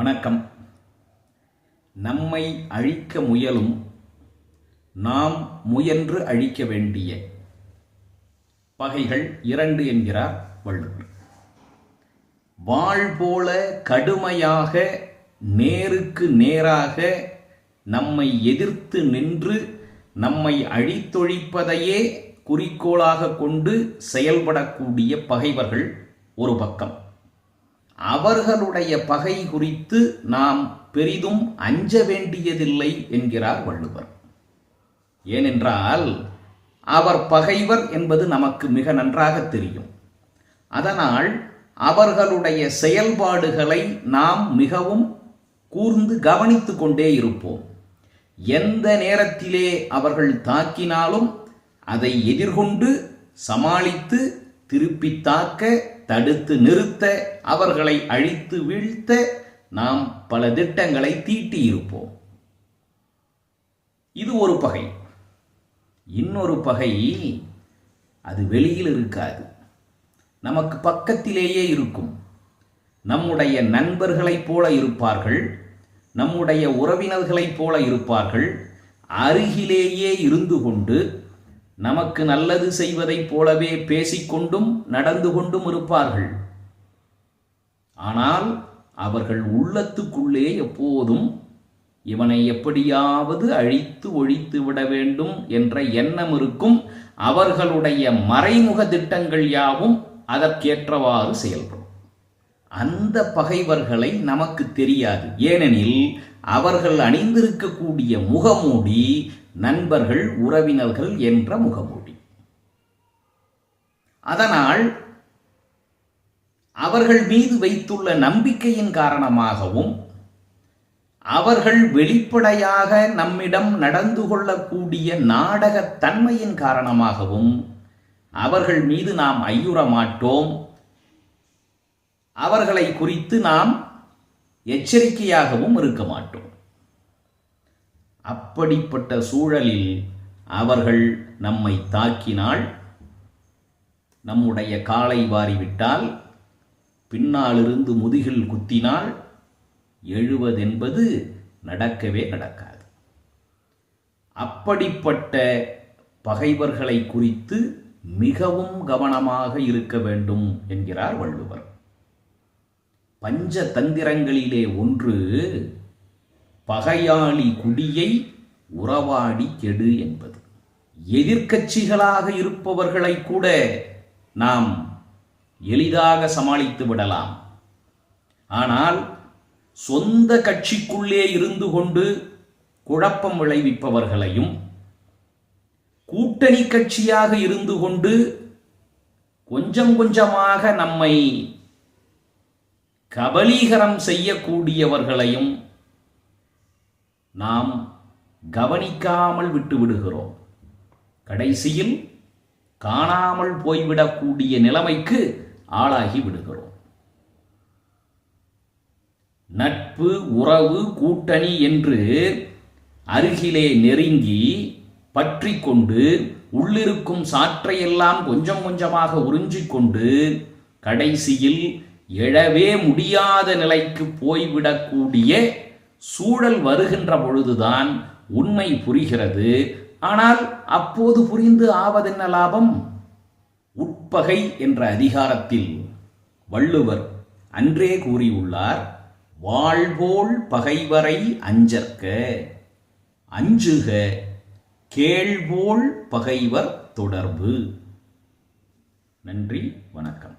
வணக்கம். நம்மை அழிக்க முயலும் நாம் முயன்று அழிக்க வேண்டிய பகைகள் 2 என்கிறார் வள்ளுவர். வாள் போல கடுமையாக நேருக்கு நேராக நம்மை எதிர்த்து நின்று நம்மை அழித்தொழிப்பதையே குறிக்கோளாக கொண்டு செயல்படக்கூடிய பகைவர்கள் ஒரு பக்கம். அவர்களுடைய பகை குறித்து நாம் பெரிதும் அஞ்ச வேண்டியதில்லை என்கிறார் வள்ளுவர். ஏனென்றால் அவர் பகைவர் என்பது நமக்கு மிக நன்றாக தெரியும். அதனால் அவர்களுடைய செயல்பாடுகளை நாம் மிகவும் கூர்ந்து கவனித்து கொண்டே இருப்போம். எந்த நேரத்திலே அவர்கள் தாக்கினாலும் அதை எதிர்கொண்டு சமாளித்து திருப்பி தாக்க, தடுத்து நிறுத்த, அவர்களை அழித்து வீழ்த்த நாம் பல திட்டங்களை தீட்டியிருப்போம். இது ஒரு பகை. இன்னொரு பகை அது வெளியில் இருக்காது, நமக்கு பக்கத்திலேயே இருக்கும். நம்முடைய நண்பர்களைப் போல இருப்பார்கள், நம்முடைய உறவினர்களைப் போல இருப்பார்கள். அருகிலேயே இருந்து கொண்டு நமக்கு நல்லது செய்வதைப் போலவே பேசிக்கொண்டும் நடந்து கொண்டும் இருப்பார்கள். ஆனால் அவர்கள் உள்ளத்துக்குள்ளே எப்போதும் இவனை எப்படியாவது அழித்து ஒழித்து விட வேண்டும் என்ற எண்ணம் இருக்கும். அவர்களுடைய மறைமுக திட்டங்கள் யாவும் அதற்கேற்றவாறு செயல்படும். அந்த பகைவர்களை நமக்கு தெரியாது. ஏனெனில் அவர்கள் அணிந்திருக்கக்கூடிய முகமூடி நண்பர்கள், உறவினர்கள் என்ற முகமூடி. அதனால் அவர்கள் மீது வைத்துள்ள நம்பிக்கையின் காரணமாகவும் அவர்கள் வெளிப்படையாக நம்மிடம் நடந்து கொள்ளக்கூடிய நாடகத்தன்மையின் காரணமாகவும் அவர்கள் மீது நாம் ஐயுற மாட்டோம். அவர்களை குறித்து நாம் எச்சரிக்கையாகவும் இருக்க மாட்டோம். அப்படிப்பட்ட சூழலில் அவர்கள் நம்மை தாக்கினால், நம்முடைய காலை வாரிவிட்டால், பின்னாலிருந்து முதுகில் குத்தினால் எழுவதென்பது நடக்கவே நடக்காது. அப்படிப்பட்ட பகைவர்களை குறித்து மிகவும் கவனமாக இருக்க வேண்டும் என்கிறார் வள்ளுவர். பஞ்சதந்திரங்களிலே ஒன்று பகையாளி குடியை உறவாடி கெடு என்பது. எதிர்க்கட்சிகளாக இருப்பவர்களை கூட நாம் எளிதாக சமாளித்து விடலாம். ஆனால் சொந்த கட்சிக்குள்ளே இருந்து கொண்டு குழப்பம் விளைவிப்பவர்களையும், கூட்டணி கட்சியாக இருந்து கொண்டு கொஞ்சம் கொஞ்சமாக நம்மை கபலீகரம் செய்யக்கூடியவர்களையும் நாம் கவனிக்காமல் விட்டு விடுகிறோம். கடைசியில் காணாமல் போய்விடக்கூடிய நிலைமைக்கு ஆளாகி விடுகிறோம். நட்பு, உறவு, கூட்டணி என்று அருகிலே நெருங்கி பற்றி கொண்டு உள்ளிருக்கும் சாற்றையெல்லாம் கொஞ்சம் கொஞ்சமாக உறிஞ்சிக்கொண்டு கடைசியில் எழவே முடியாத நிலைக்கு போய்விடக்கூடிய சூழல் வருகின்ற பொழுதுதான் உண்மை புரிகிறது. ஆனால் அப்போது புரிந்து ஆவதென்ன லாபம்? உட்பகை என்ற அதிகாரத்தில் வள்ளுவர் அன்றே கூறியுள்ளார், வாழ்போல் பகைவரை அஞ்சற்க, அஞ்சுக கேள்போல் பகைவர் தொடர்பு. நன்றி, வணக்கம்.